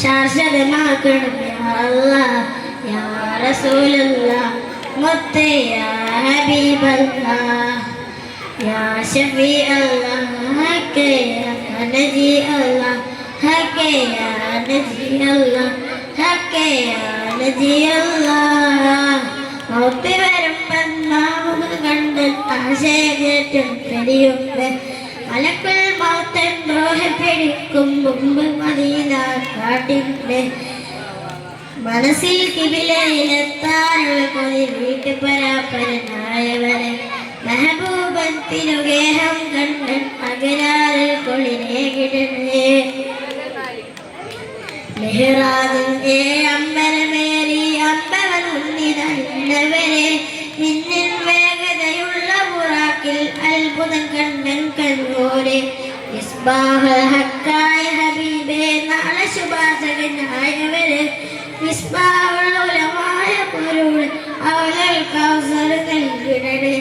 ശാശ്വതമാക്കണം യാ അല്ലാഹ് യാ റസൂലല്ലാഹ് മുത്തേ യാ ഹബീബല്ലാഹ് യാ ഷഫീ അല്ലാഹ് ഹക്കേ യാ നജീ അല്ലാഹ് ഹക്കേ യാ നജീ അല്ലാഹ് ഹക്കേ യാ നജീ അല്ലാഹ് മൗത്ത് വരുമ്പം കണ്ട് ആശയകേറ്റം തെളിയുമ്പ് മലക്കുൽ മൗത്തൻ റൂഹ് പിടിക്കും മുമ്പ് മദീന കാട്ടിണ്ട് മനസ്സിൽ കിബിലയിലെത്താനുള്ള കൊതി വീട്ടുപരാപ്പരനായവരെ മെഹബൂബത്തിനു ഗേഹം കണ്ട് അകരാറിൽ കൊളിരേകിടണേ മെഹ്റാജിന്റെ അമ്പലമേറി അമ്പവൻ ഉന്നിതന്നവരെ മിന്നിൽ വേഗതയുള്ള ബുറാക്കിൽ അത്ഭുതം കണ്ടൻ കണ്ണൂരെ മിസ്ബാഹുൽ ഹക്കായ ഹബീബേ നാളെ ശുഭാശകനായവരെ മിസ്ബാഹുൽ ഉലമായ പൊരുൾ അവൾ കൗസർ നൽകിടണേ